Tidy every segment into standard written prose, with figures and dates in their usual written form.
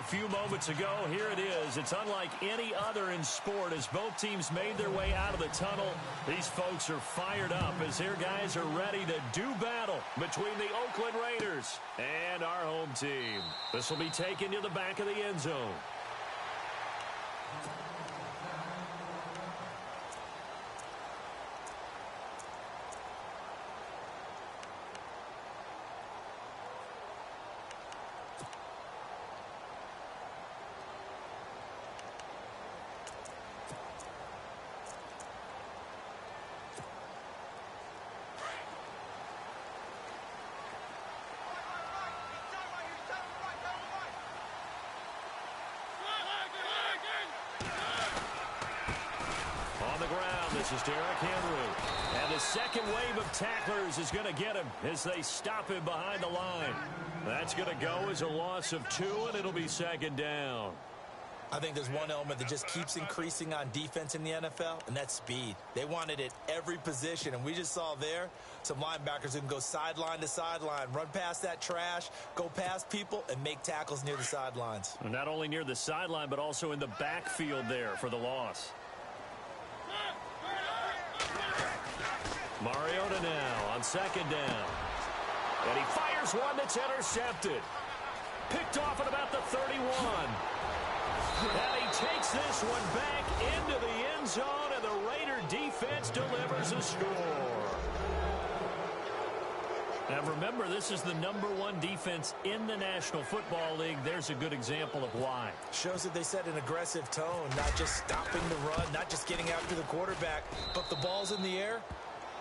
a few moments ago. Here it is. It's unlike any other in sport as both teams made their way out of the tunnel. These folks are fired up as their guys are ready to do battle between the Oakland Raiders and our home team. This will be taken to the back of the end zone. This is Derrick Henry. And the second wave of tacklers is going to get him as they stop him behind the line. That's going to go as a loss of 2, and it'll be second down. I think there's one element that just keeps increasing on defense in the NFL, and that's speed. They want it at every position, and we just saw there some linebackers who can go sideline to sideline, run past that trash, go past people, and make tackles near the sidelines. And not only near the sideline, but also in the backfield there for the loss. Mariota now on second down. And he fires one that's intercepted. Picked off at about the 31. And he takes this one back into the end zone, and the Raider defense delivers a score. Now remember, this is the #1 defense in the National Football League. There's a good example of why. Shows that they set an aggressive tone, not just stopping the run, not just getting after the quarterback, but the ball's in the air.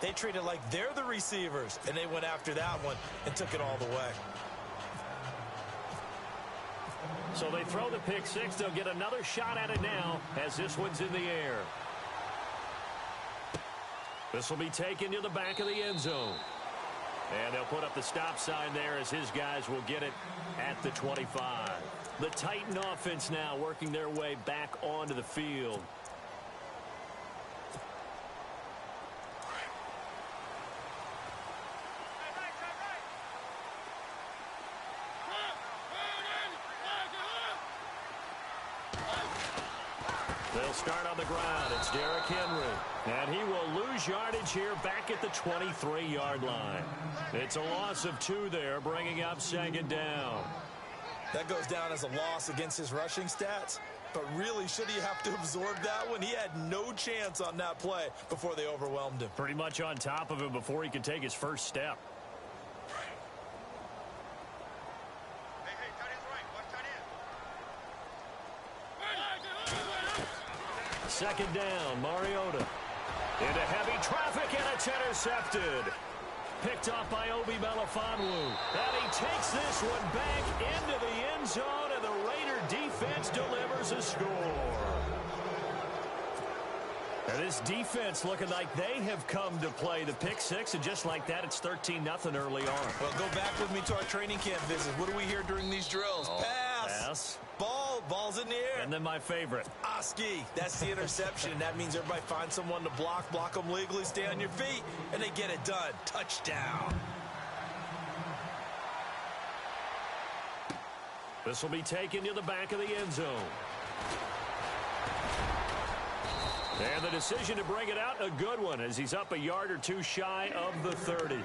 They treat it like they're the receivers, and they went after that one and took it all the way. So they throw the pick six. They'll get another shot at it now as this one's in the air. This will be taken to the back of the end zone. And they'll put up the stop sign there as his guys will get it at the 25. The Titan offense now working their way back onto the field. They'll start on the ground. It's Derrick Henry. And he will lose yardage here back at the 23-yard line. It's a loss of 2 there, bringing up second down. That goes down as a loss against his rushing stats. But really, should he have to absorb that one? He had no chance on that play before they overwhelmed him. Pretty much on top of him before he could take his first step. Second down, Mariota. Into heavy traffic, and it's intercepted. Picked off by Obi Melifonwu. And he takes this one back into the end zone, and the Raider defense delivers a score. And this defense looking like they have come to play the pick six, and just like that, it's 13-0 early on. Well, go back with me to our training camp visit. What do we hear during these drills? Pass. Ball's in the air. And then my favorite. Oski. That's the interception. That means everybody finds someone to block them legally, stay on your feet, and they get it done. Touchdown. This will be taken to the back of the end zone. And the decision to bring it out, a good one, as he's up a yard or 2 shy of the 30.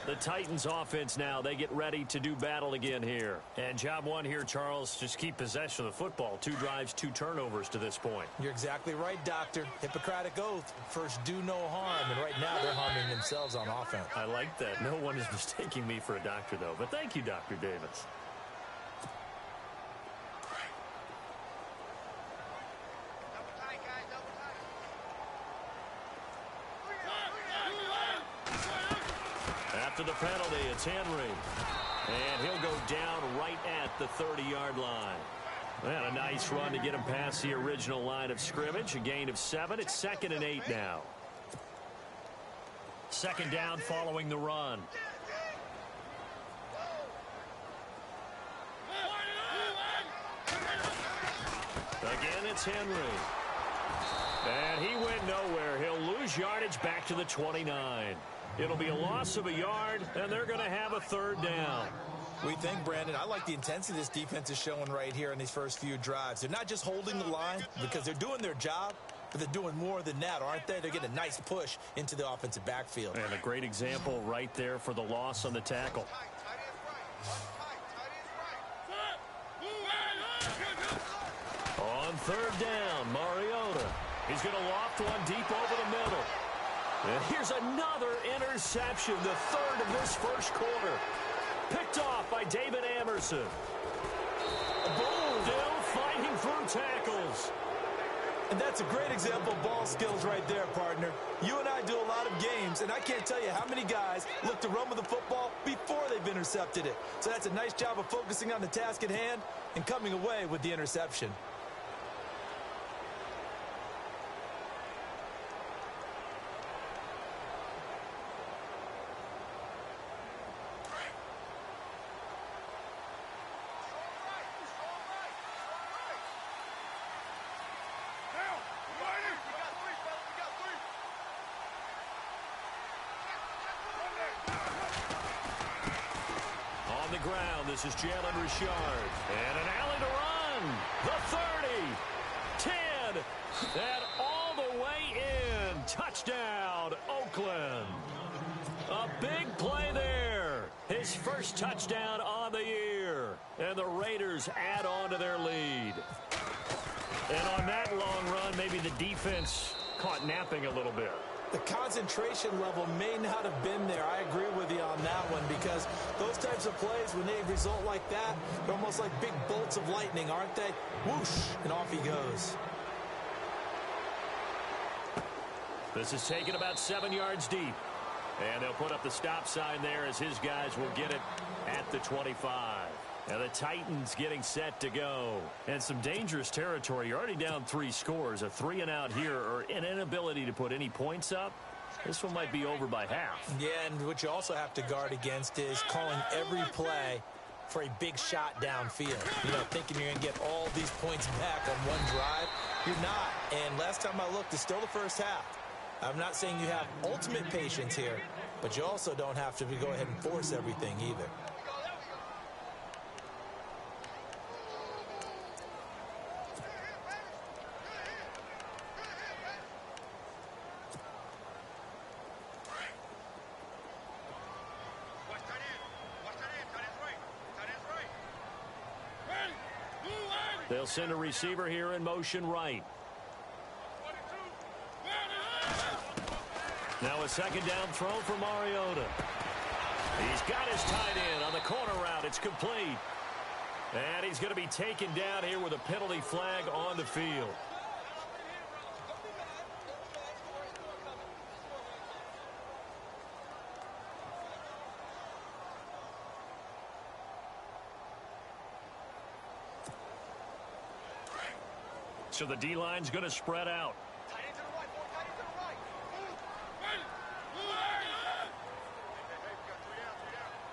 The Titans offense now, they get ready to do battle again here. And job one here, Charles, just keep possession of the football. 2 drives, 2 turnovers to this point. You're exactly right, Doctor. Hippocratic oath. First, do no harm. And right now, they're harming themselves on offense. I like that. No one is mistaking me for a doctor, though. But thank you, Dr. Davis. After the penalty, it's Henry. And he'll go down right at the 30-yard line. And a nice run to get him past the original line of scrimmage. A gain of 7. It's 2nd and 8 now. Second down following the run. Again, it's Henry. And he went nowhere. He'll lose yardage back to the 29. It'll be a loss of a yard, and they're going to have a 3rd down. We think, Brandon, I like the intensity this defense is showing right here in these first few drives. They're not just holding the line because they're doing their job, but they're doing more than that, aren't they? They're getting a nice push into the offensive backfield. And a great example right there for the loss on the tackle. On third down, Mariota. He's going to loft one deep over the middle. And here's another interception, the third of this first quarter. Picked off by David Amerson. Boom! Still fighting through tackles. And that's a great example of ball skills right there, partner. You and I do a lot of games, and I can't tell you how many guys look to run with the football before they've intercepted it. So that's a nice job of focusing on the task at hand and coming away with the interception. Ground. This is Jalen Richard. And an alley to run. The 30. 10. And all the way in. Touchdown, Oakland. A big play there. His first touchdown on the year. And the Raiders add on to their lead. And on that long run, maybe the defense caught napping a little bit. The concentration level may not have been there. I agree with you on that one because those types of plays, when they result like that, they're almost like big bolts of lightning, aren't they? Whoosh, and off he goes. This is taken about 7 yards deep. And they'll put up the stop sign there as his guys will get it at the 25. And the Titans getting set to go. And some dangerous territory. You're already down 3 scores. A 3-and-out here or an inability to put any points up. This one might be over by half. Yeah, and what you also have to guard against is calling every play for a big shot downfield. You know, thinking you're going to get all these points back on one drive. You're not. And last time I looked, it's still the first half. I'm not saying you have ultimate patience here, but you also don't have to go ahead and force everything either. They'll send a receiver here in motion right. Now a second down throw for Mariota. He's got his tight end on the corner route. It's complete. And he's going to be taken down here with a penalty flag on the field. So the D-line's going to spread out.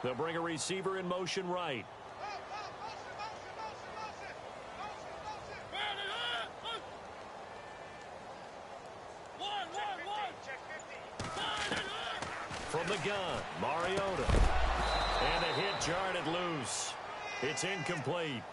They'll bring a receiver in motion right. From the gun, Mariota. And a hit jarred it loose. It's incomplete.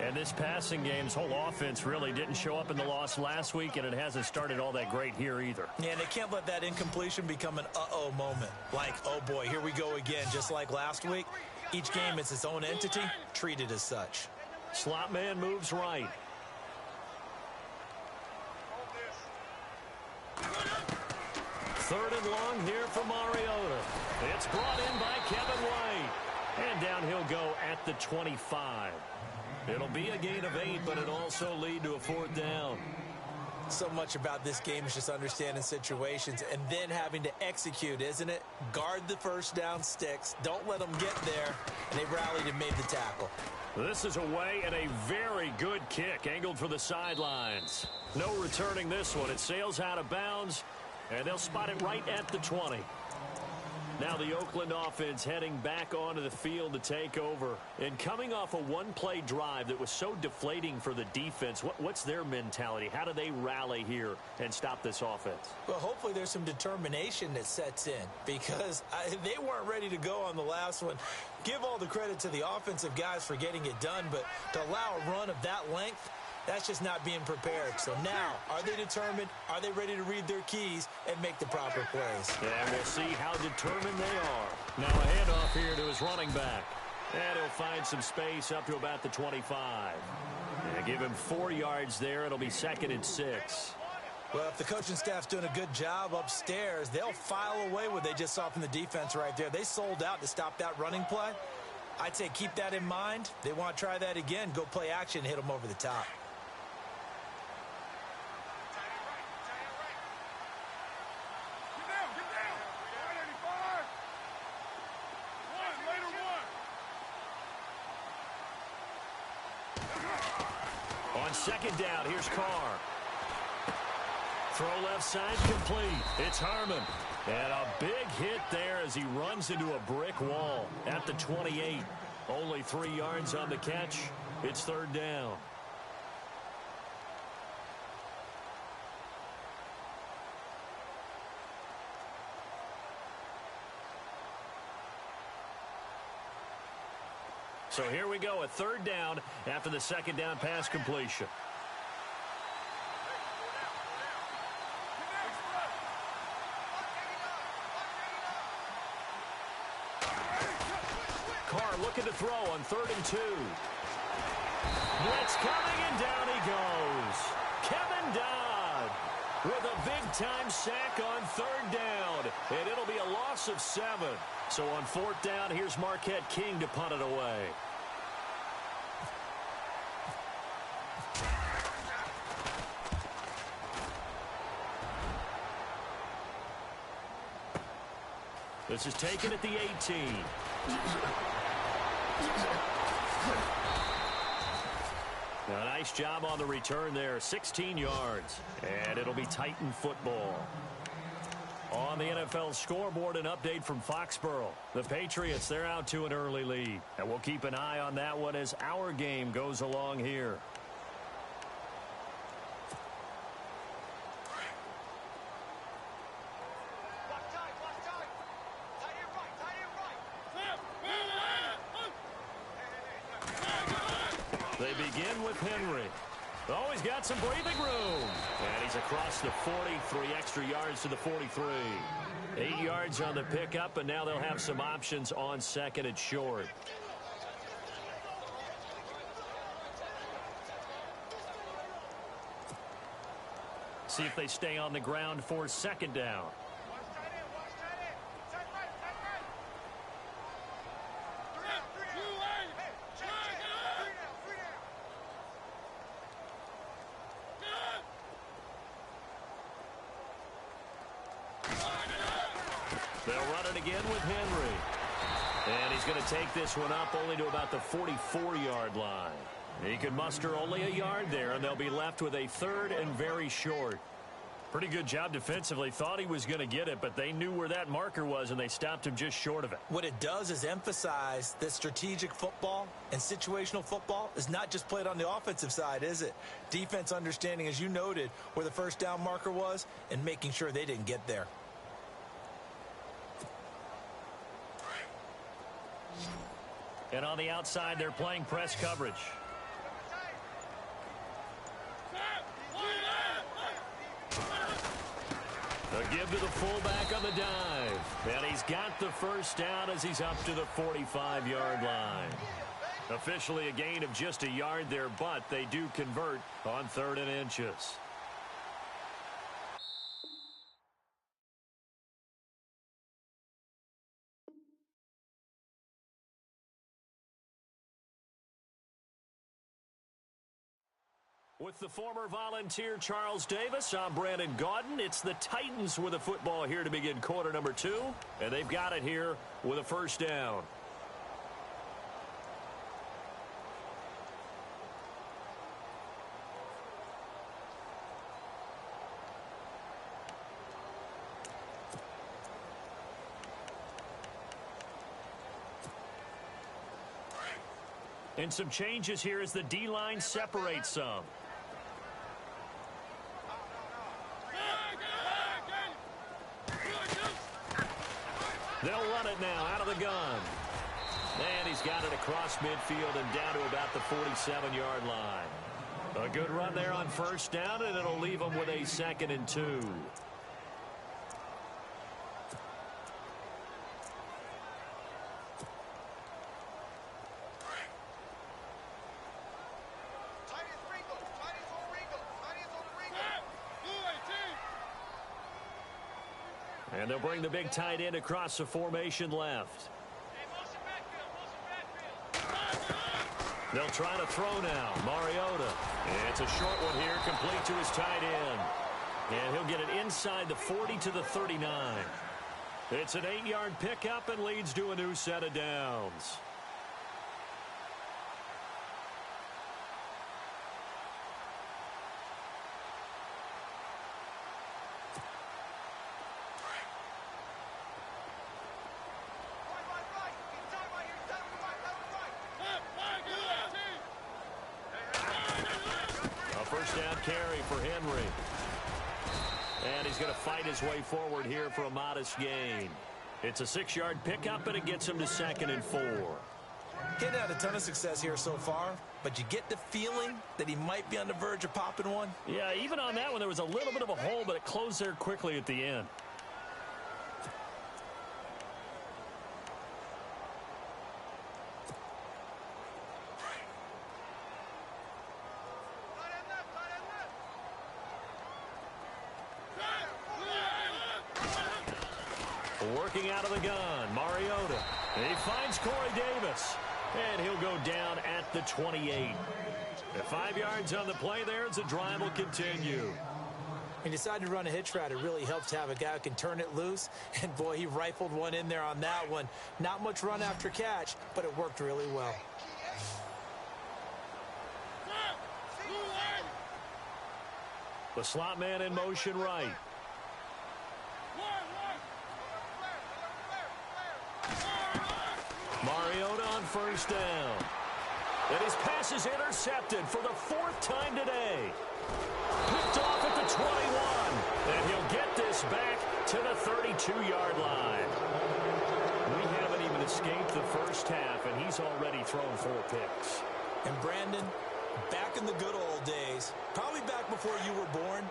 And this passing game's whole offense really didn't show up in the loss last week, and it hasn't started all that great here either. Yeah, they can't let that incompletion become an uh-oh moment. Like, oh boy, here we go again, just like last week. Each game is its own entity, treated as such. Slot man moves right. Third and long here for Mariota. It's brought in by Kevin White. And down he'll go at the 25. It'll be a gain of 8, but it'll also lead to a 4th down. So much about this game is just understanding situations and then having to execute, isn't it? Guard the first down sticks. Don't let them get there. And they rallied and made the tackle. This is away and a very good kick angled for the sidelines. No returning this one. It sails out of bounds, and they'll spot it right at the 20. Now the Oakland offense heading back onto the field to take over. And coming off a one-play drive that was so deflating for the defense, what's their mentality? How do they rally here and stop this offense? Well, hopefully there's some determination that sets in because they weren't ready to go on the last one. Give all the credit to the offensive guys for getting it done, but to allow a run of that length, that's just not being prepared. So now, are they determined? Are they ready to read their keys and make the proper plays? And we'll see how determined they are. Now a handoff here to his running back. And he'll find some space up to about the 25. And give him 4 yards there. It'll be 2nd and 6. Well, if the coaching staff's doing a good job upstairs, they'll file away what they just saw from the defense right there. They sold out to stop that running play. I'd say keep that in mind. They want to try that again. Go play action and hit them over the top. On 2nd down, here's Carr. Throw left side complete. It's Harmon. And a big hit there as he runs into a brick wall at the 28. Only 3 yards on the catch. It's 3rd down. So here we go, a 3rd down after the 2nd down pass completion. Carr looking to throw on 3rd and 2. Blitz coming, and down he goes. Kevin Dodd with a big-time sack on 3rd down, and it'll be a loss of 7. So on 4th down, here's Marquette King to punt it away. This is taken at the 18. A nice job on the return there, 16 yards. And it'll be Titan football. On the NFL scoreboard, an update from Foxborough. The Patriots, they're out to an early lead. And we'll keep an eye on that one as our game goes along here. They begin with Henry. Oh, he's got some breathing room. And he's across the 40, 3 extra yards to the 43. 8 yards on the pickup, and now they'll have some options on 2nd and short. See if they stay on the ground for 2nd down. They'll run it again with Henry. And he's going to take this one up only to about the 44-yard line. He could muster only a yard there, and they'll be left with a 3rd and very short. Pretty good job defensively. Thought he was going to get it, but they knew where that marker was, and they stopped him just short of it. What it does is emphasize that strategic football and situational football is not just played on the offensive side, is it? Defense understanding, as you noted, where the 1st down marker was and making sure they didn't get there. And on the outside, they're playing press coverage. A give to the fullback on the dive. And he's got the 1st down as he's up to the 45-yard line. Officially a gain of just a yard there, but they do convert on 3rd and inches. With the former Volunteer Charles Davis, I'm Brandon Gaudin. It's the Titans with the football here to begin quarter number 2. And they've got it here with a 1st down. And some changes here as the D-line separates some. They'll run it now out of the gun. And he's got it across midfield and down to about the 47-yard line. A good run there on first down, and it'll leave him with a 2nd and 2. And they'll bring the big tight end across the formation left. They'll try to throw now. Mariota. And it's a short one here, complete to his tight end. And he'll get it inside the 40 to the 39. It's an 8-yard pickup and leads to a new set of downs. First down carry for Henry. And he's going to fight his way forward here for a modest gain. It's a 6-yard pickup, and it gets him to 2nd and 4. He hadn't had a ton of success here so far, but you get the feeling that he might be on the verge of popping one. Yeah, even on that one, there was a little bit of a hole, but it closed there quickly at the end. Working out of the gun, Mariota. And he finds Corey Davis. And he'll go down at the 28. At 5 yards on the play there, as the drive will continue. He decided to run a hitch route. It really helps to have a guy who can turn it loose. And, boy, he rifled one in there on that one. Not much run after catch, but it worked really well. The slot man in motion right. Mariota on first down. And his pass is intercepted for the 4th time today. Picked off at the 21. And he'll get this back to the 32-yard line. We haven't even escaped the first half, and he's already thrown 4 picks. And Brandon, back in the good old days, probably back before you were born,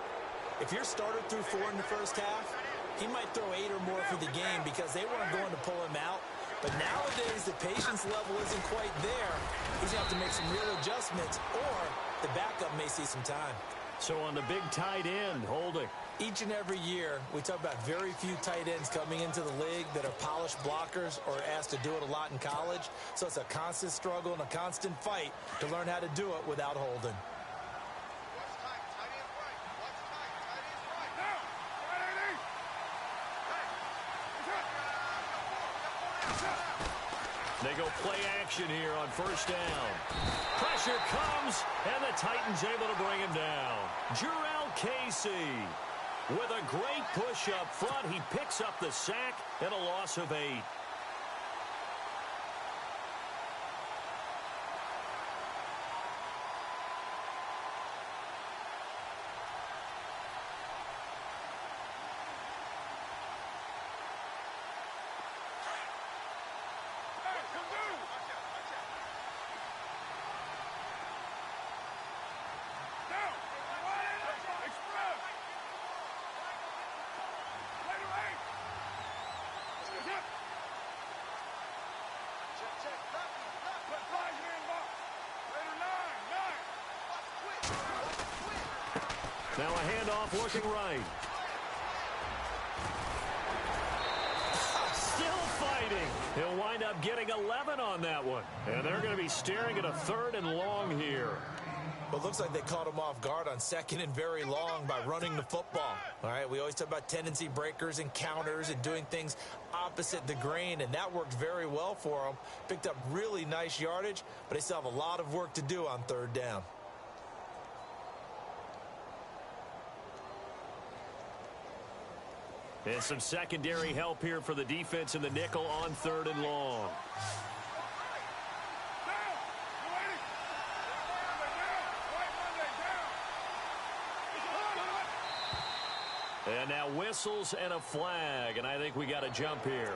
if your starter threw 4 in the first half, he might throw 8 or more for the game because they weren't going to pull him out. But nowadays, the patience level isn't quite there. He's going to have to make some real adjustments, or the backup may see some time. So on the big tight end, holding. Each and every year, we talk about very few tight ends coming into the league that are polished blockers or asked to do it a lot in college. So it's a constant struggle and a constant fight to learn how to do it without holding. They go play action here on first down. Pressure comes, and the Titans able to bring him down. Jurrell Casey with a great push up front. He picks up the sack and a loss of 8. Now a handoff looking right. Still fighting. He'll wind up getting 11 on that one. And they're going to be staring at a 3rd and long here. Well, it looks like they caught him off guard on 2nd and very long by running the football. All right, we always talk about tendency breakers and counters and doing things opposite the grain, and that worked very well for him. Picked up really nice yardage, but they still have a lot of work to do on 3rd down. And some secondary help here for the defense in the nickel on 3rd and long. And now whistles and a flag, and I think we got a jump here.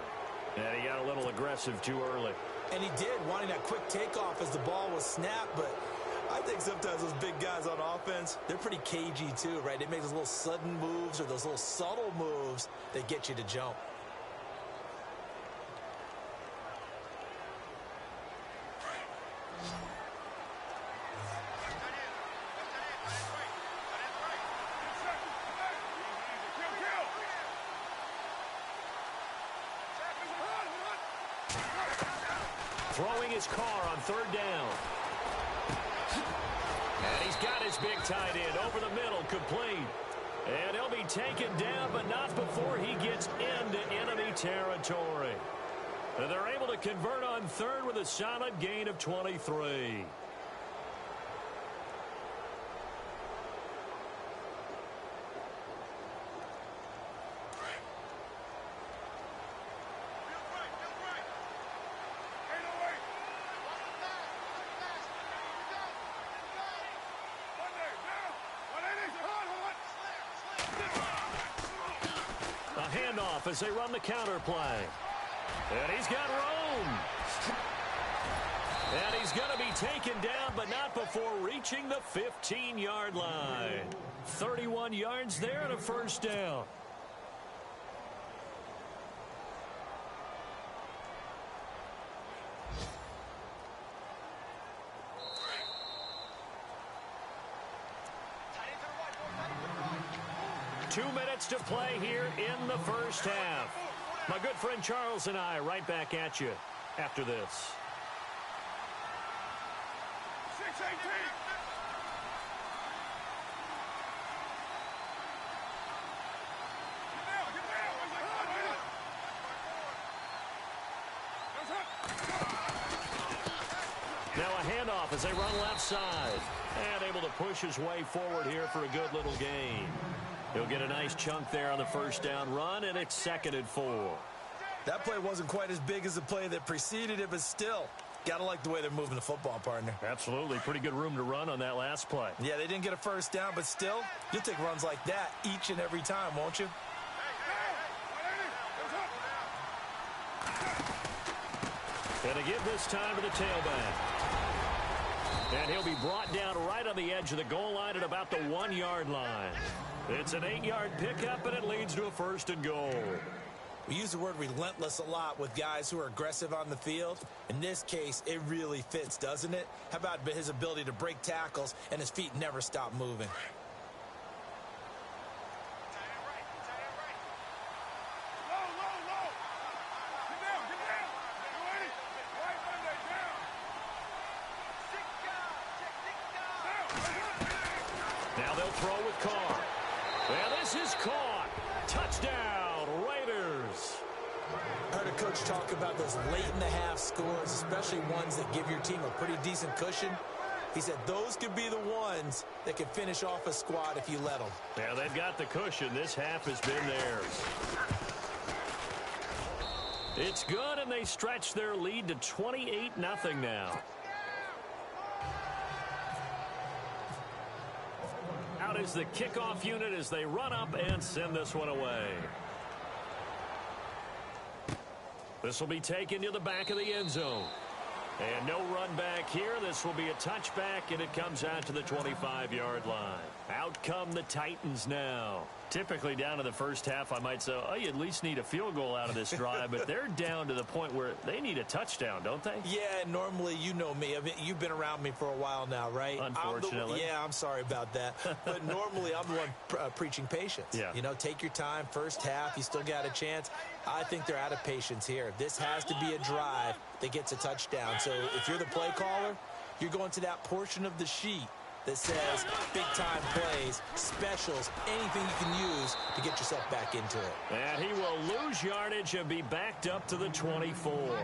And he got a little aggressive too early. And he did, wanting that quick takeoff as the ball was snapped, but I think sometimes those big guys on offense, they're pretty cagey too, right? They make those little sudden moves or those little subtle moves that get you to jump. Throwing his car on third down. And he's got his big tight end over the middle, complete. And he'll be taken down, but not before he gets into enemy territory. And they're able to convert on third with a solid gain of 23. Handoff as they run the counter play. And he's got room. And he's going to be taken down, but not before reaching the 15-yard line. 31 yards there and a first down. To play here in the first half. My good friend Charles and I right back at you after this. 6-18. Now a handoff as they run left side. And able to push his way forward here for a good little gain. He'll get a nice chunk there on the first down run, and it's 2nd and 4. That play wasn't quite as big as the play that preceded it, but still, got to like the way they're moving the football, partner. Absolutely. Pretty good room to run on that last play. Yeah, they didn't get a first down, but still, you'll take runs like that each and every time, won't you? And to give this time to the tailback. And he'll be brought down right on the edge of the goal line at about the 1-yard line. It's an 8-yard pickup, and it leads to a 1st and goal. We use the word relentless a lot with guys who are aggressive on the field. In this case, it really fits, doesn't it? How about his ability to break tackles and his feet never stop moving? Now they'll throw with Carr. And this is caught. Touchdown, Raiders. I heard a coach talk about those late-in-the-half scores, especially ones that give your team a pretty decent cushion. He said those could be the ones that can finish off a squad if you let them. Yeah, they've got the cushion. This half has been theirs. It's good, and they stretch their lead to 28-0 now. Out is the kickoff unit as they run up and send this one away. This will be taken to the back of the end zone. And no run back here. This will be a touchback, and it comes out to the 25-yard line. Out come the Titans now. Typically down to the first half, I might say, oh, you at least need a field goal out of this drive, but they're down to the point where they need a touchdown, don't they? Yeah, normally, you know me. I mean, you've been around me for a while now, right? Unfortunately. I'm sorry about that. But normally, I'm the one preaching patience. Yeah. You know, take your time. First half, you still got a chance. I think they're out of patience here. This has to be a drive that gets a touchdown. So if you're the play caller, you're going to that portion of the sheet that says big-time plays, specials, anything you can use to get yourself back into it. And he will lose yardage and be backed up to the 24.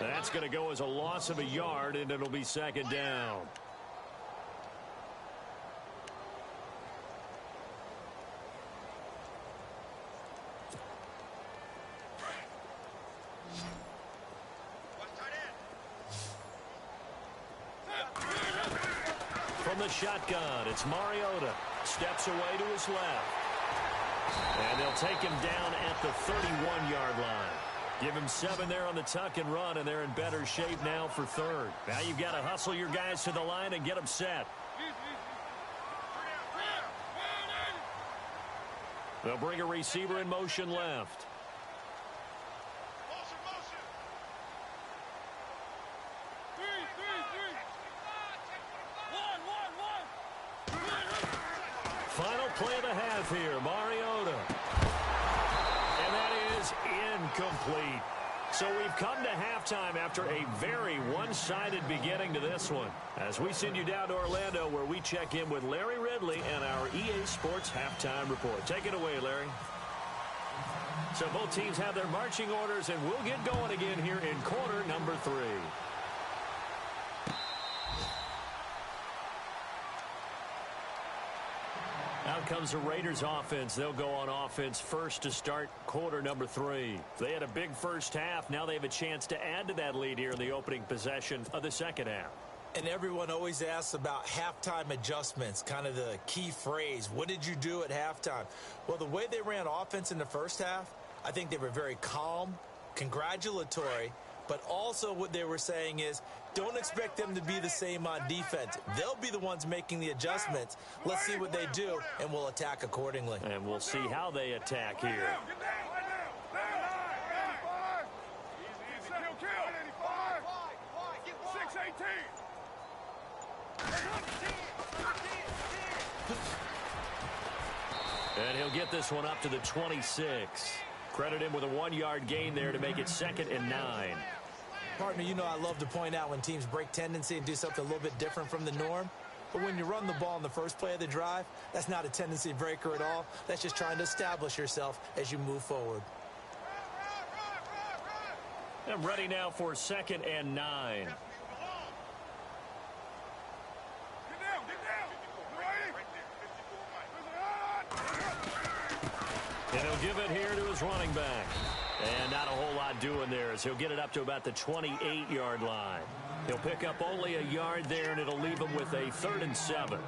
That's going to go as a loss of a yard, and it'll be 2nd down. From the shotgun, it's Mariota. Steps away to his left. And they'll take him down at the 31-yard line. Give him 7 there on the tuck and run, and they're in better shape now for third. Now you've got to hustle your guys to the line and get them set. They'll bring a receiver in motion left. Final play of the half here, Mariota. And that is incomplete. So we've come to halftime after a very one-sided beginning to this one. As we send you down to Orlando, where we check in with Larry Ridley and our EA Sports Halftime Report. Take it away, Larry. So both teams have their marching orders, and we'll get going again here in quarter number 3. Out comes the Raiders offense. They'll go on offense first to start quarter number 3. They had a big first half. Now they have a chance to add to that lead here in the opening possession of the second half. And everyone always asks about halftime adjustments, kind of the key phrase. What did you do at halftime? Well, the way they ran offense in the first half, I think they were very calm, congratulatory, but also what they were saying is, don't expect them to be the same on defense. They'll be the ones making the adjustments. Let's see what they do, and we'll attack accordingly. And we'll see how they attack here. And he'll get this one up to the 26. Credit him with a 1-yard gain there to make it 2nd and 9. Partner, you know I love to point out when teams break tendency and do something a little bit different from the norm. But when you run the ball in the first play of the drive, that's not a tendency breaker at all. That's just trying to establish yourself as you move forward. I'm ready now for 2nd and 9. And he'll give it here to his running back. And not a whole lot doing there as he'll get it up to about the 28-yard line. He'll pick up only a yard there, and it'll leave him with a 3rd and 7.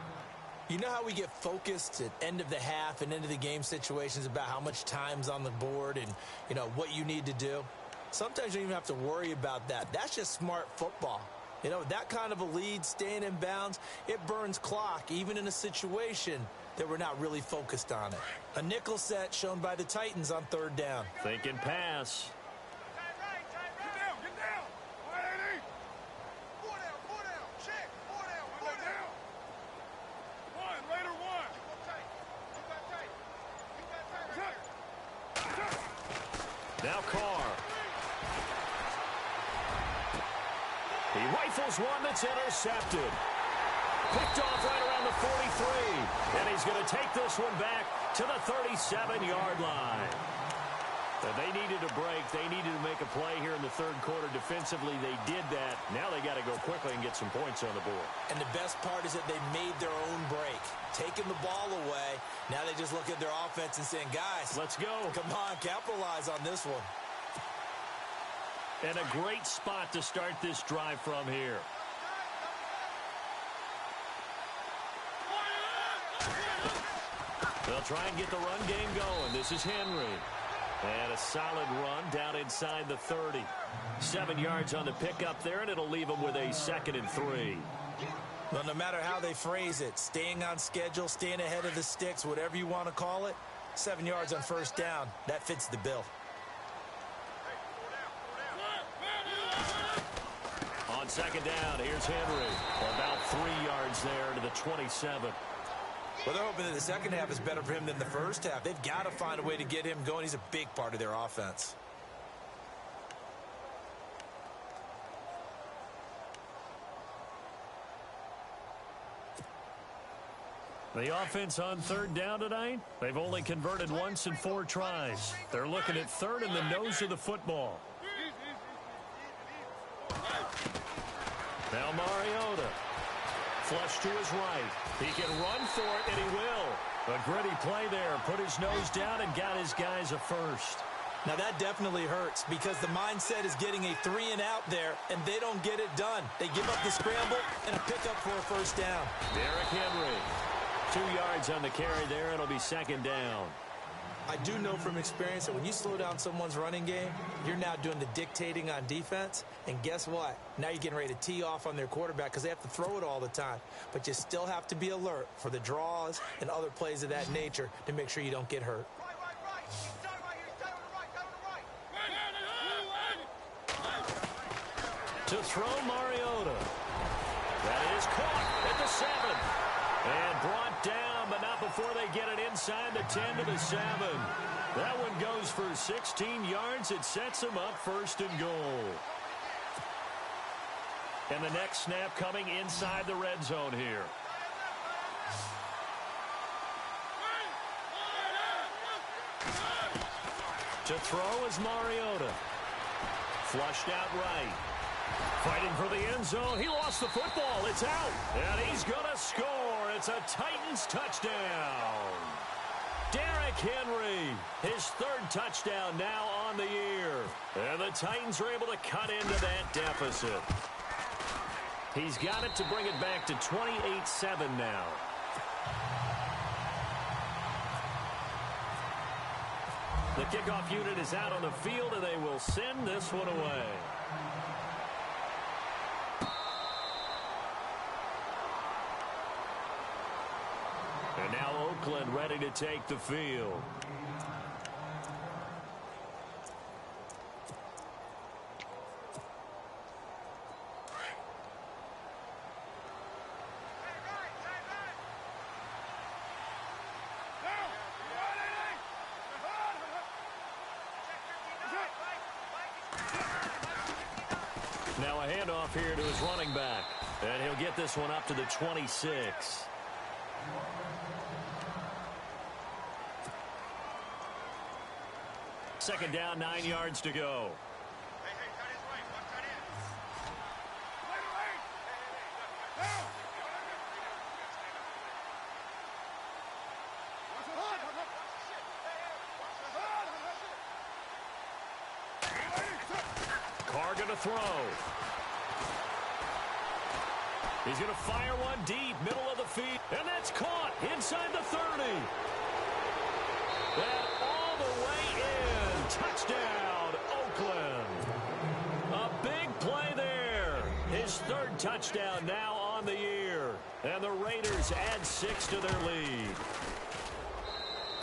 You know how we get focused at end of the half and end of the game situations about how much time's on the board and, you know, what you need to do? Sometimes you don't even have to worry about that. That's just smart football. You know, that kind of a lead, staying in bounds, it burns clock, even in a situation that we're not really focused on it. A nickel set shown by the Titans on 3rd down. Thinking pass. Now Carr. He rifles one that's intercepted. Picked off right around the 43. And he's going to take this one back to the 37-yard line. But they needed a break. They needed to make a play here in the 3rd quarter. Defensively, they did that. Now they got to go quickly and get some points on the board. And the best part is that they made their own break. Taking the ball away. Now they just look at their offense and saying, guys, let's go. Come on, capitalize on this one. And a great spot to start this drive from here. They'll try and get the run game going. This is Henry. And a solid run down inside the 30. 7 yards on the pickup there, and it'll leave them with a 2nd and 3. Well, no matter how they phrase it, staying on schedule, staying ahead of the sticks, whatever you want to call it, 7 yards on 1st down, that fits the bill. On 2nd down, here's Henry. About 3 yards there to the 27. Well, they're hoping that the second half is better for him than the first half. They've got to find a way to get him going. He's a big part of their offense. The offense on 3rd down tonight, they've only converted once in 4 tries. They're looking at 3rd in the nose of the football. Now Mariota. Flush to his right. He can run for it, and he will. A gritty play there. Put his nose down and got his guys a 1st. Now, that definitely hurts because the mindset is getting a 3-and-out there, and they don't get it done. They give up the scramble and a pickup for a 1st down. Derrick Henry. 2 yards on the carry there. It'll be 2nd down. I do know from experience that when you slow down someone's running game, you're now doing the dictating on defense. And guess what? Now you're getting ready to tee off on their quarterback because they have to throw it all the time. But you still have to be alert for the draws and other plays of that nature to make sure you don't get hurt. To throw Mariota. That is caught at the 7. And brought down, but not before they get it inside the 10 to the 7. That one goes for 16 yards. It sets them up 1st and goal. And the next snap coming inside the red zone here. To throw is Mariota. Flushed out right. Fighting for the end zone. He lost the football. It's out. And he's going to score. It's a Titans touchdown. Derrick Henry, his 3rd touchdown now on the year. And the Titans are able to cut into that deficit. He's got it to bring it back to 28-7 now. The kickoff unit is out on the field, and they will send this one away. And now Oakland ready to take the field. Now a handoff here to his running back. And he'll get this one up to the 26. Second down, 9 yards to go. Carr going to throw. He's going to fire one deep, middle of the field. And that's caught inside the 30. That all the way in. Touchdown, Oakland. A big play there. His 3rd touchdown now on the year. And the Raiders add 6 to their lead.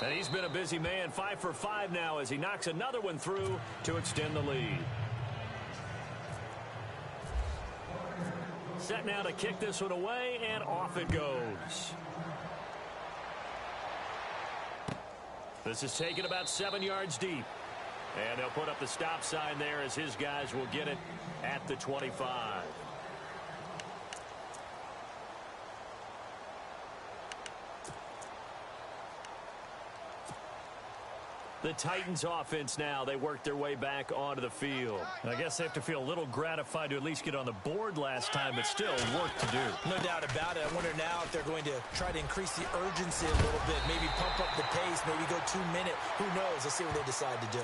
And he's been a busy man, 5 for 5 now as he knocks another one through to extend the lead. Set now to kick this one away, and off it goes. This is taken about 7 yards deep. And they'll put up the stop sign there as his guys will get it at the 25. The Titans offense now, they work their way back onto the field. I guess they have to feel a little gratified to at least get on the board last time, but still work to do. No doubt about it. I wonder now if they're going to try to increase the urgency a little bit, maybe pump up the pace, maybe go 2 minute. Who knows? Let's see what they decide to do.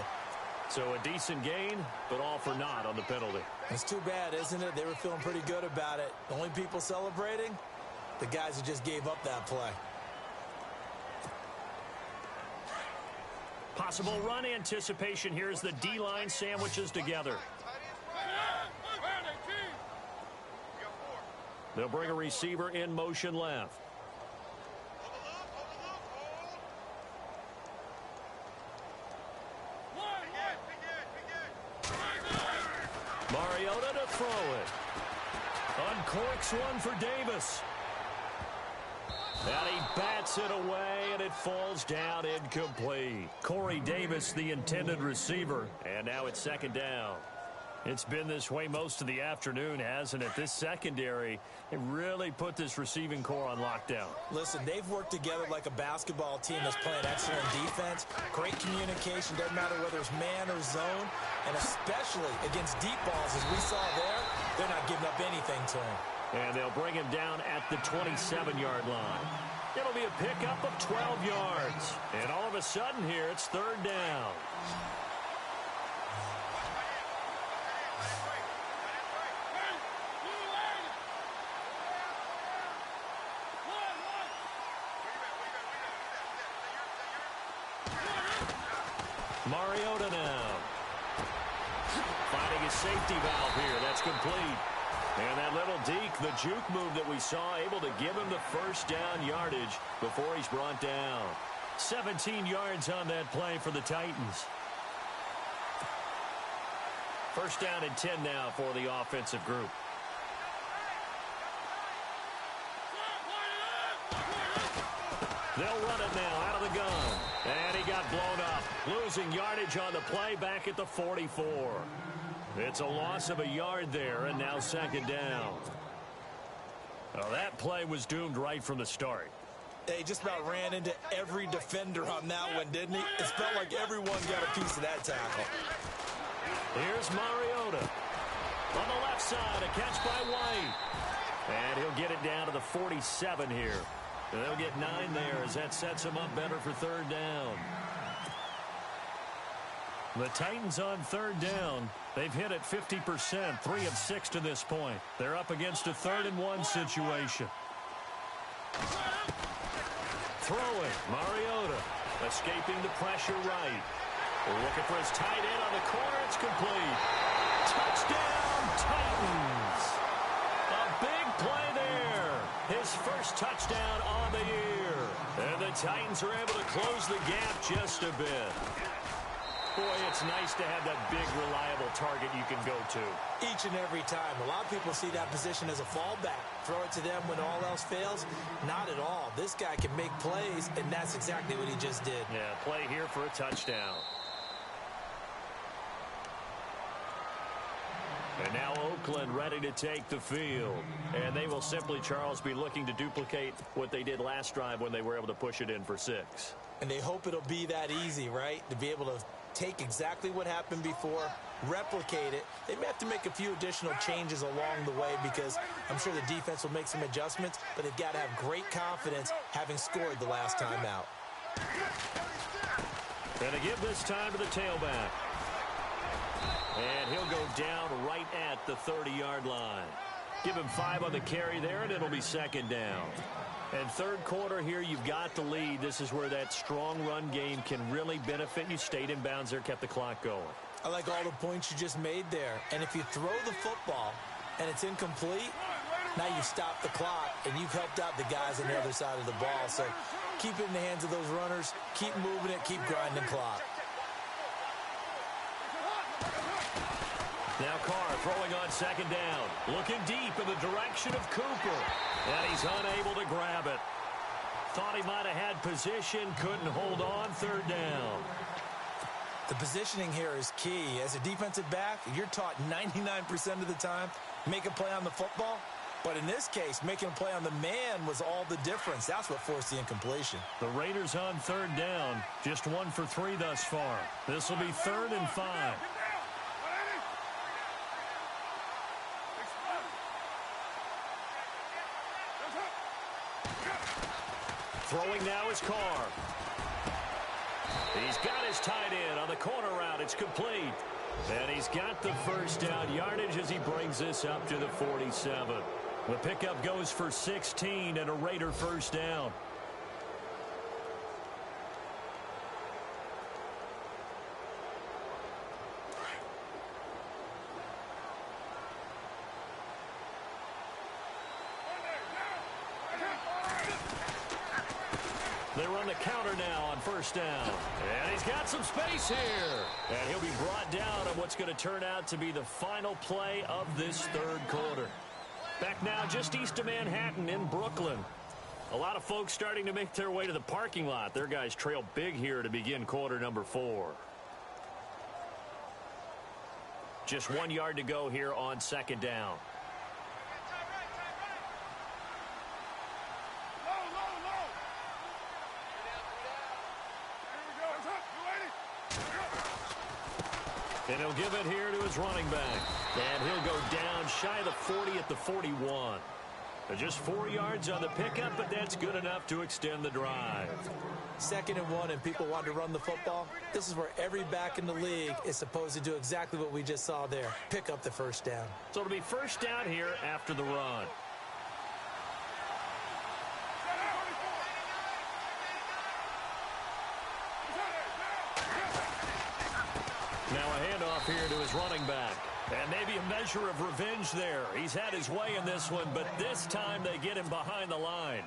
So a decent gain, but all for naught on the penalty. It's too bad, isn't it? They were feeling pretty good about it. The only people celebrating, the guys who just gave up that play. Possible run anticipation. Here's the D-line sandwiches together. They'll bring a receiver in motion left. Mariota to throw it. Uncorks one for Davis. And he bats it away, and it falls down incomplete. Corey Davis, the intended receiver. And now it's 2nd down. It's been this way most of the afternoon, hasn't it? This secondary, they really put this receiving core on lockdown. Listen, they've worked together like a basketball team that's playing excellent defense. Great communication, doesn't matter whether it's man or zone. And especially against deep balls, as we saw there, they're not giving up anything to him. And they'll bring him down at the 27-yard line. It'll be a pickup of 12 yards. And all of a sudden here, it's 3rd down. Mariota now. Finding his safety valve here. That's complete. And that little deke, the juke move that we saw, able to give him the first down yardage before he's brought down. 17 yards on that play for the Titans. First down and 10 now for the offensive group. They'll run it now out of the gun. And he got blown up. Losing yardage on the play back at the 44. It's a loss of a yard there, and now second down. Well, that play was doomed right from the start. He just about ran into every defender on that one, didn't he? It felt like everyone got a piece of that tackle. Here's Mariota. On the left side, a catch by White. And he'll get it down to the 47 here. And they'll get 9 there as that sets him up better for third down. The Titans on third down. They've hit it 50%, 3 of 6 to this point. They're up against a 3rd-and-1 situation. Throwing, Mariota, escaping the pressure right. Looking for his tight end on the corner. It's complete. Touchdown, Titans. A big play there. His first touchdown on the year. And the Titans are able to close the gap just a bit. Boy, it's nice to have that big, reliable target you can go to. Each and every time. A lot of people see that position as a fallback. Throw it to them when all else fails. Not at all. This guy can make plays, and that's exactly what he just did. Yeah, play here for a touchdown. And now Oakland ready to take the field. And they will simply, Charles, be looking to duplicate what they did last drive when they were able to push it in for 6. And they hope it'll be that easy, right? To be able to take exactly what happened before, replicate it. They may have to make a few additional changes along the way because I'm sure the defense will make some adjustments, but they've got to have great confidence having scored the last time out. And to give this time to the tailback. And he'll go down right at the 30-yard line. Give him 5 on the carry there, and it'll be second down. And third quarter here, you've got the lead. This is where that strong run game can really benefit you. Stayed in bounds there, kept the clock going. I like all the points you just made there. And if you throw the football and it's incomplete, now you stop the clock, and you've helped out the guys on the other side of the ball. So keep it in the hands of those runners. Keep moving it. Keep grinding clock. Now Carr throwing on second down. Looking deep in the direction of Cooper. And he's unable to grab it. Thought he might have had position. Couldn't hold on. Third down. The positioning here is key. As a defensive back, you're taught 99% of the time, make a play on the football. But in this case, making a play on the man was all the difference. That's what forced the incompletion. The Raiders on third down. Just 1 for 3 thus far. This will be 3rd and 5. Throwing now is Carr. He's got his tight end on the corner route. It's complete. And he's got the first down yardage as he brings this up to the 47. The pickup goes for 16 and a Raider first down. They run the counter now on first down. And he's got some space here. And he'll be brought down on what's going to turn out to be the final play of this third quarter. Back now just east of Manhattan in Brooklyn. A lot of folks starting to make their way to the parking lot. Their guys trail big here to begin quarter number 4. Just 1 yard to go here on second down. And he'll give it here to his running back. And he'll go down shy of the 40 at the 41. Just 4 yards on the pickup, but that's good enough to extend the drive. 2nd and 1, and people want to run the football. This is where every back in the league is supposed to do exactly what we just saw there. Pick up the first down. So it'll be first down here after the run. Now a handoff here to his running back. And maybe a measure of revenge there. He's had his way in this one, but this time they get him behind the line.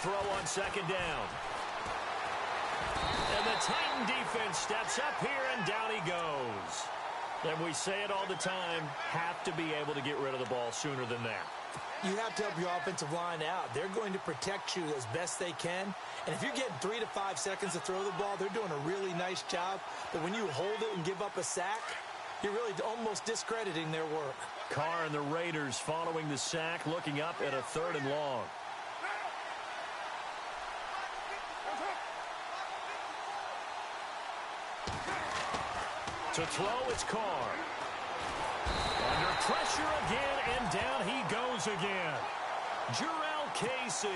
Throw on second down. And the Titan defense steps up here, and down he goes. And we say it all the time, have to be able to get rid of the ball sooner than that. You have to help your offensive line out. They're going to protect you as best they can. And if you're getting 3 to 5 seconds to throw the ball, they're doing a really nice job. But when you hold it and give up a sack, you're really almost discrediting their work. Carr and the Raiders following the sack, looking up at a 3rd and long. To throw, it's Carr. Under pressure again, and down he goes again. Jurrell Casey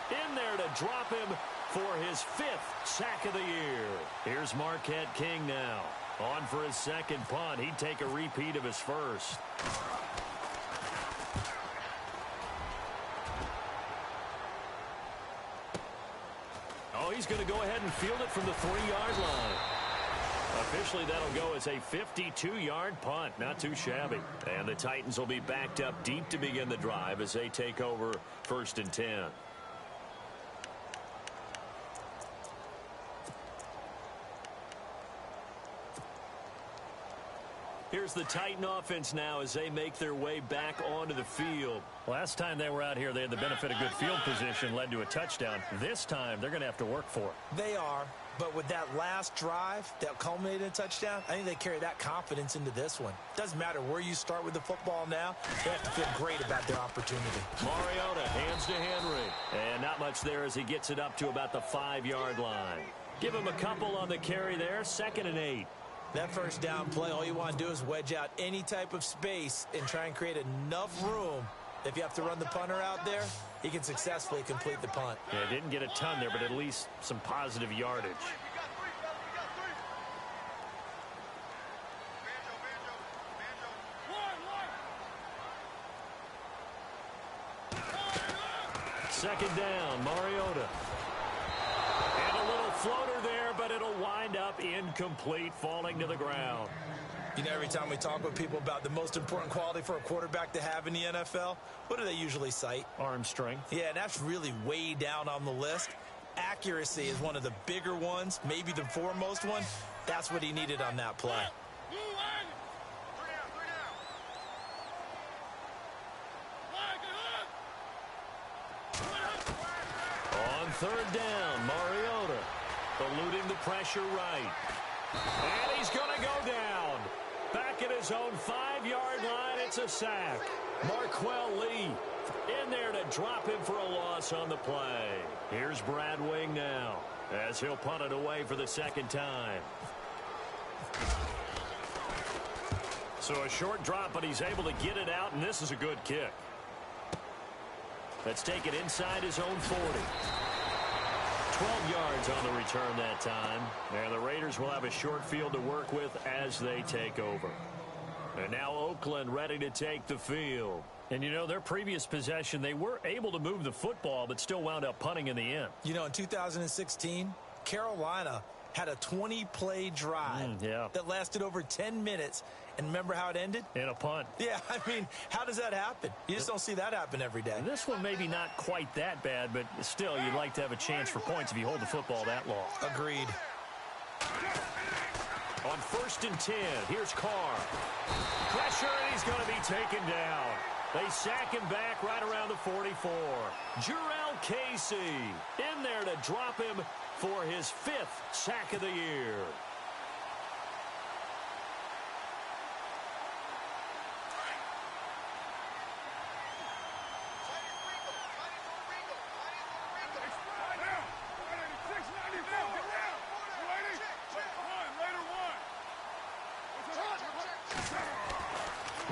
in there to drop him for his 5th sack of the year. Here's Marquette King now. On for his 2nd punt. He'd take a repeat of his 1st. Oh, he's going to go ahead and field it from the 3-yard line. Officially, that'll go as a 52-yard punt. Not too shabby. And the Titans will be backed up deep to begin the drive as they take over 1st and 10. Here's the Titan offense now as they make their way back onto the field. Last time they were out here, they had the benefit of good field position, led to a touchdown. This time, they're going to have to work for it. They are, but with that last drive that culminated in a touchdown, I think they carry that confidence into this one. Doesn't matter where you start with the football now, they have to feel great about their opportunity. Mariota hands to Henry. And not much there as he gets it up to about the 5-yard line. Give him a couple on the carry there, 2nd and 8. That first down play, all you want to do is wedge out any type of space and try and create enough room. If you have to run the punter out there, he can successfully complete the punt. Yeah, didn't get a ton there, but at least some positive yardage. Second down, Mariota. And a little floater there, but it'll wind up incomplete, falling to the ground. You know, every time we talk with people about the most important quality for a quarterback to have in the NFL, what do they usually cite? Arm strength. Yeah, and that's really way down on the list. Accuracy is one of the bigger ones, maybe the foremost one. That's what he needed on that play. On 3rd down, Mariota eluding the pressure right. And he's going to go down. Back at his own 5-yard line, it's a sack. Marquell Lee in there to drop him for a loss on the play. Here's Brad Wing now as he'll punt it away for the 2nd time. So a short drop, but he's able to get it out, and this is a good kick. Let's take it inside his own 40. 12 yards on the return that time. And the Raiders will have a short field to work with as they take over. And now Oakland ready to take the field. And, you know, their previous possession, they were able to move the football, but still wound up punting in the end. You know, in 2016, Carolina had a 20-play drive that lasted over 10 minutes. And remember how it ended? In a punt. Yeah, I mean, how does that happen? You just don't see that happen every day. This one maybe not quite that bad, but still, you'd like to have a chance for points if you hold the football that long. Agreed. On 1st and 10, here's Carr. Pressure, and he's going to be taken down. They sack him back right around the 44. Jurrell Casey in there to drop him for his 5th sack of the year.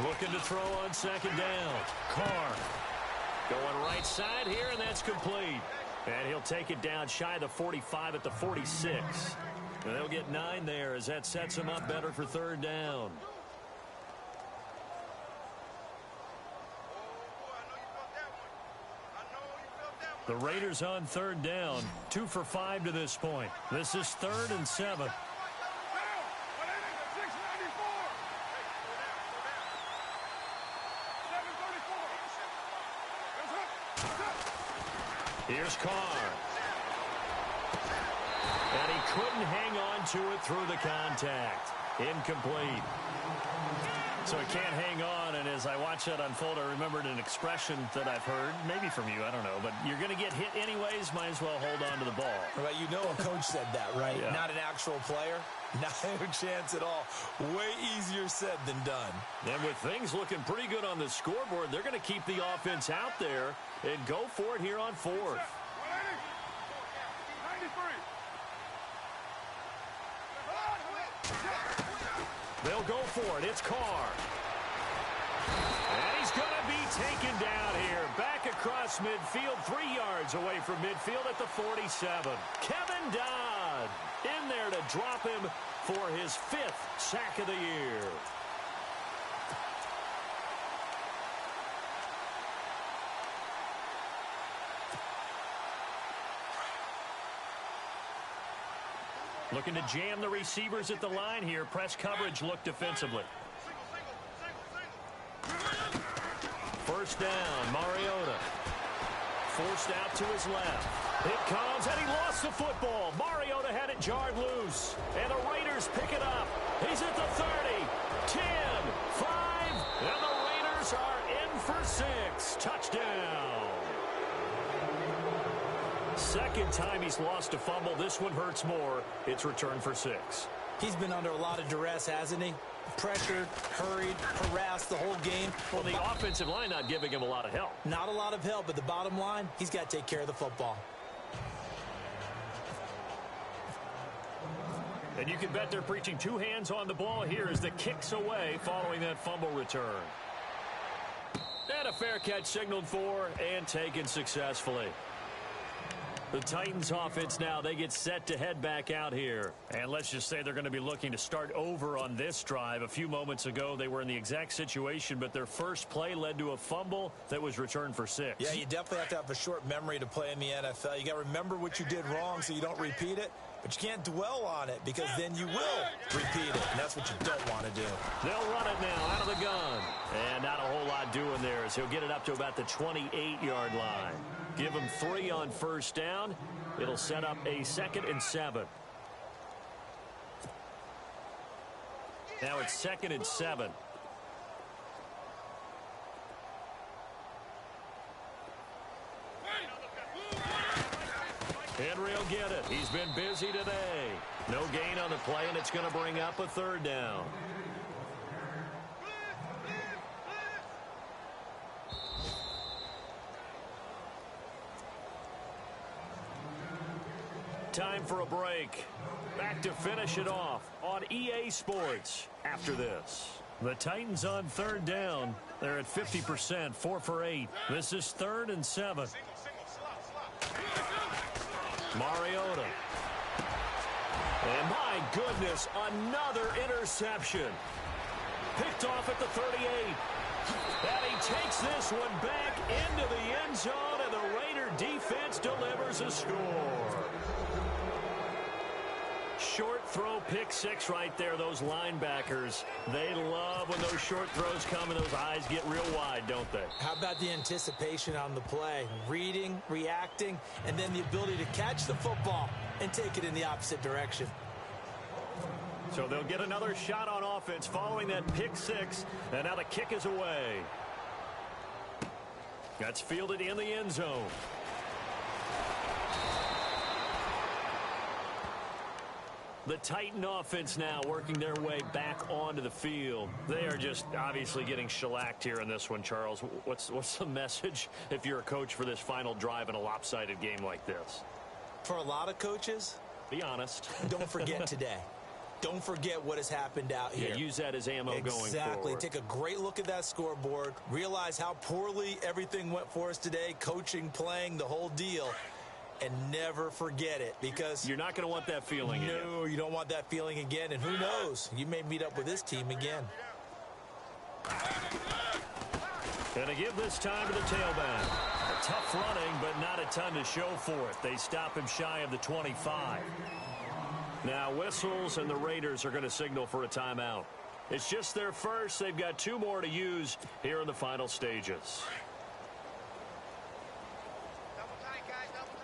Looking to throw on second down. Carr going right side here, and that's complete. And he'll take it down shy of the 45 at the 46. And they'll get 9 there as that sets him up better for third down. The Raiders on third down, 2 for 5 to this point. This is 3rd and 7. Here's Carr. And he couldn't hang on to it through the contact. Incomplete. So he can't hang on, and as I watch that unfold, I remembered an expression that I've heard, maybe from you, I don't know, but you're going to get hit anyways, might as well hold on to the ball. Right, you know a coach said that, right? Yeah. Not an actual player. Not a chance at all. Way easier said than done. And with things looking pretty good on the scoreboard, they're going to keep the offense out there and go for it here on 4th. They'll go for it. It's Carr. And he's going to be taken down here. Back across midfield, 3 yards away from midfield at the 47. Kevin Dodd in there to drop him for his 5th sack of the year. Looking to jam the receivers at the line here. Press coverage look defensively. First down, Mariota. Forced out to his left. It comes, and he lost the football. Mariota had it jarred loose. And the Raiders pick it up. He's at the 30, 10, 5, and the Raiders are in for 6. Touchdown. Second time he's lost a fumble. This one hurts more. It's returned for 6. He's been under a lot of duress, hasn't he? Pressured, hurried, harassed the whole game. Well, the offensive line not giving him a lot of help. Not a lot of help, but the bottom line, he's got to take care of the football. And you can bet they're preaching 2 hands on the ball here as the kick's away following that fumble return. And a fair catch signaled for and taken successfully. The Titans offense now, they get set to head back out here. And let's just say they're going to be looking to start over on this drive. A few moments ago, they were in the exact situation, but their first play led to a fumble that was returned for 6. Yeah, you definitely have to have a short memory to play in the NFL. You got to remember what you did wrong so you don't repeat it. But you can't dwell on it because then you will repeat it, and that's what you don't want to do. They'll run it now out of the gun. And not a whole lot doing there as he'll get it up to about the 28-yard line. Give him 3 on first down. It'll set up a 2nd and 7. Now it's 2nd and 7. Henry will get it. He's been busy today. No gain on the play, and it's going to bring up a 3rd down. Time for a break. Back to finish it off on EA Sports after this. The Titans on 3rd down. They're at 50%, 4 for 8. This is 3rd and 7. Mariota. And my goodness, another interception. Picked off at the 38. And he takes this one back into the end zone, and the Raider defense delivers a score. Short throw, pick 6 right there. Those linebackers, they love when those short throws come and those eyes get real wide, don't they? How about the anticipation on the play? Reading, reacting, and then the ability to catch the football and take it in the opposite direction. So they'll get another shot on offense following that pick 6, and now the kick is away. That's fielded in the end zone. The Titan offense now working their way back onto the field. They are just obviously getting shellacked here in this one, Charles. What's the message if you're a coach for this final drive in a lopsided game like this? For a lot of coaches, be honest. Don't forget today. don't forget what has happened out here. Yeah, use that as ammo going forward. Exactly. Take a great look at that scoreboard. Realize how poorly everything went for us today, coaching, playing, the whole deal. And never forget it, because you're not going to want that feeling again. No, you don't want that feeling again. And who knows? You may meet up with this team again. Going to give this time to the tailback. A tough running, but not a ton to show for it. They stop him shy of the 25. Now whistles, and the Raiders are going to signal for a timeout. It's just their first. They've got 2 more to use here in the final stages.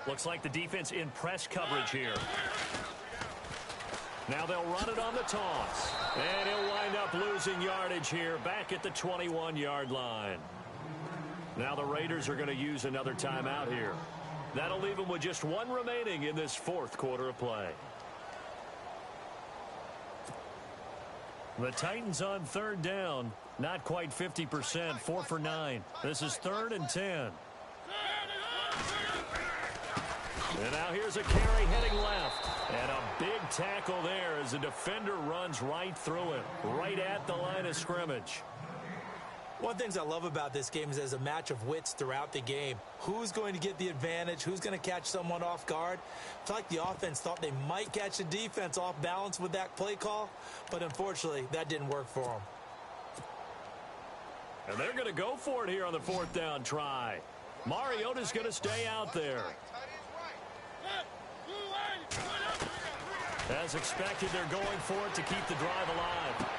Looks like the defense in press coverage here. Now they'll run it on the toss. And he'll wind up losing yardage here back at the 21-yard line. Now the Raiders are going to use another timeout here. That'll leave them with just 1 remaining in this 4th quarter of play. The Titans on 3rd down. Not quite 50%, 4 for 9. This is 3rd and 10. And now here's a carry heading left. And a big tackle there as the defender runs right through it, right at the line of scrimmage. One of the things I love about this game is there's a match of wits throughout the game. Who's going to get the advantage? Who's going to catch someone off guard? I feel like the offense thought they might catch the defense off balance with that play call, but unfortunately, that didn't work for them. And they're going to go for it here on the 4th down try. Mariota's going to stay out there. As expected, they're going for it to keep the drive alive.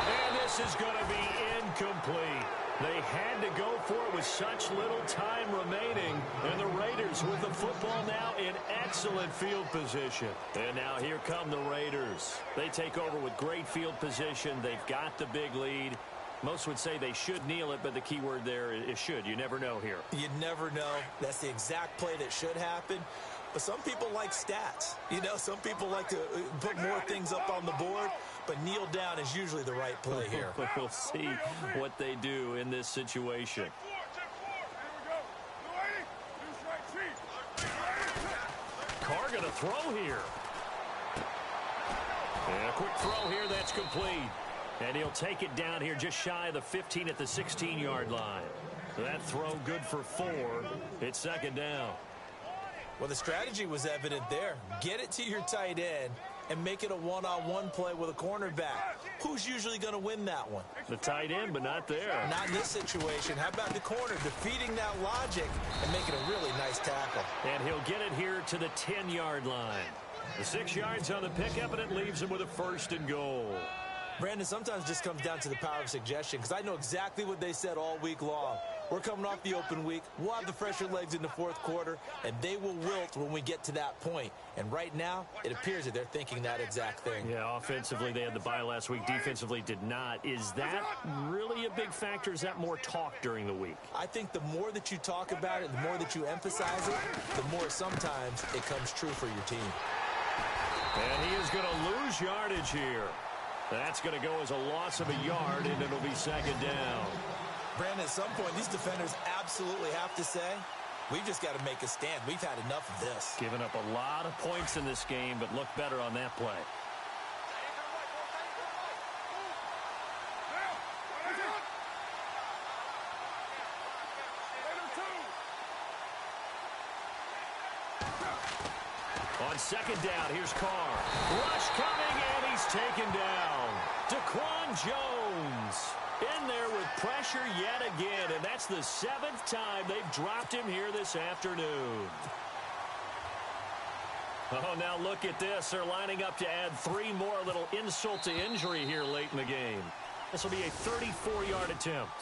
And this is going to be incomplete. They had to go for it with such little time remaining. And the Raiders with the football now in excellent field position. And now here come the Raiders. They take over with great field position. They've got the big lead. Most would say they should kneel it, but the key word there is should. You never know here. You never know. That's the exact play that should happen. But some people like stats. You know, some people like to put more things up on the board, but kneel down is usually the right play here. We'll see what they do in this situation. Carr going to throw here. And a quick throw here, that's complete. And he'll take it down here just shy of the 15 at the 16-yard line. That throw good for 4. It's 2nd down. Well, the strategy was evident there. Get it to your tight end and make it a one-on-one play with a cornerback. Who's usually going to win that one? The tight end, but not there. Not in this situation. How about the corner defeating that logic and making a really nice tackle? And he'll get it here to the 10-yard line. The 6 yards on the pickup, and it leaves him with a 1st and goal. Brandon, sometimes it just comes down to the power of suggestion, because I know exactly what they said all week long. We're coming off the open week. We'll have the fresher legs in the 4th quarter, and they will wilt when we get to that point. And right now, it appears that they're thinking that exact thing. Yeah, offensively, they had the bye last week. Defensively, did not. Is that really a big factor? Is that more talk during the week? I think the more that you talk about it, the more that you emphasize it, the more sometimes it comes true for your team. And he is going to lose yardage here. That's going to go as a loss of a yard, and it'll be 2nd down. Brandon, at some point, these defenders absolutely have to say, we've just got to make a stand. We've had enough of this. Giving up a lot of points in this game, but look better on that play. On 2nd down, here's Carr. Rush coming, and he's taken down. Daquan Jones in there with pressure yet again, and that's the 7th time they've dropped him here this afternoon. Oh, now look at this. They're lining up to add 3 more, a little insult to injury here late in the game. This will be a 34-yard attempt.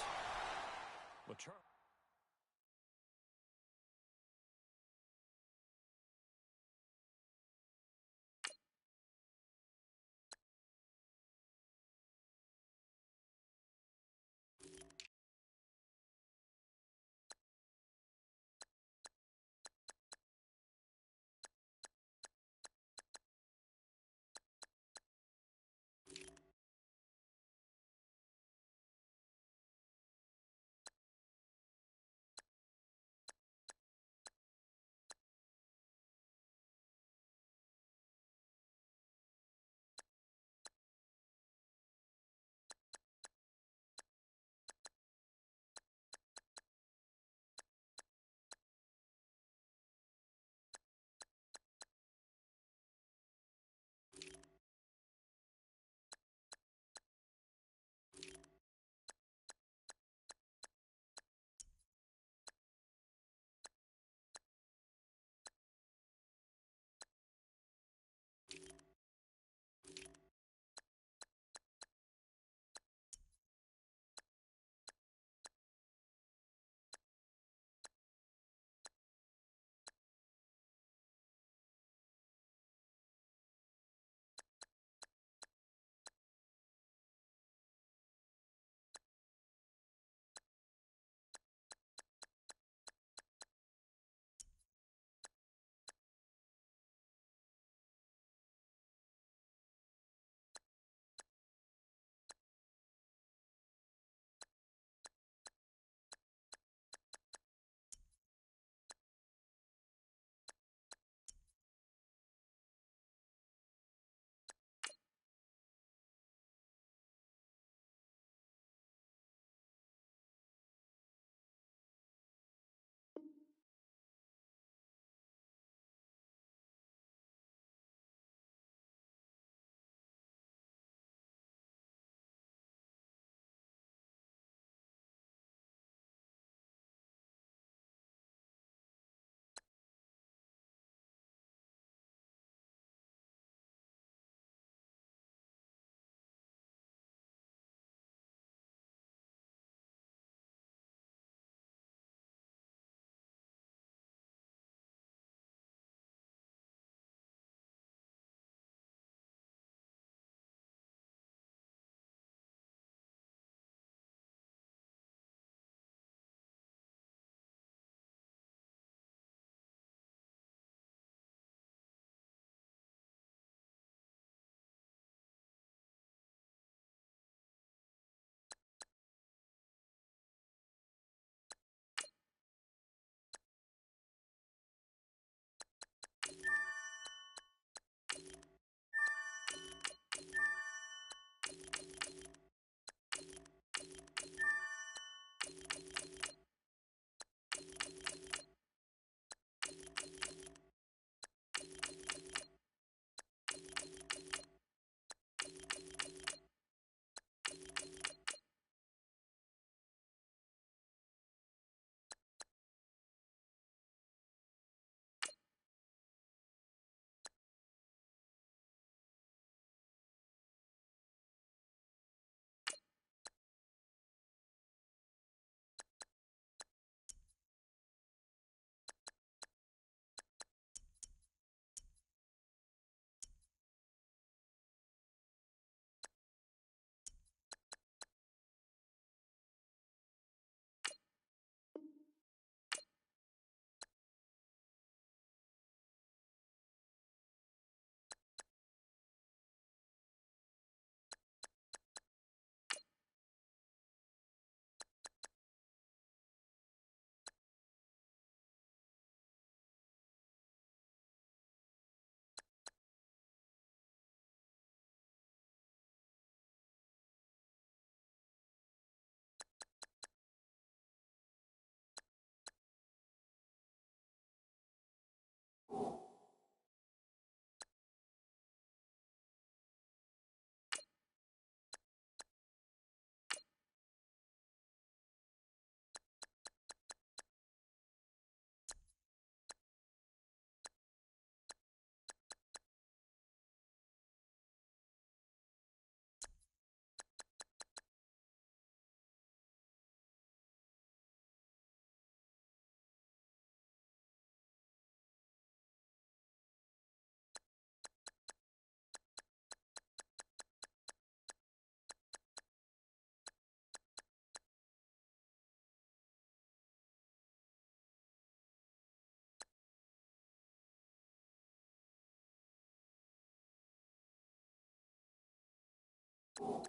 You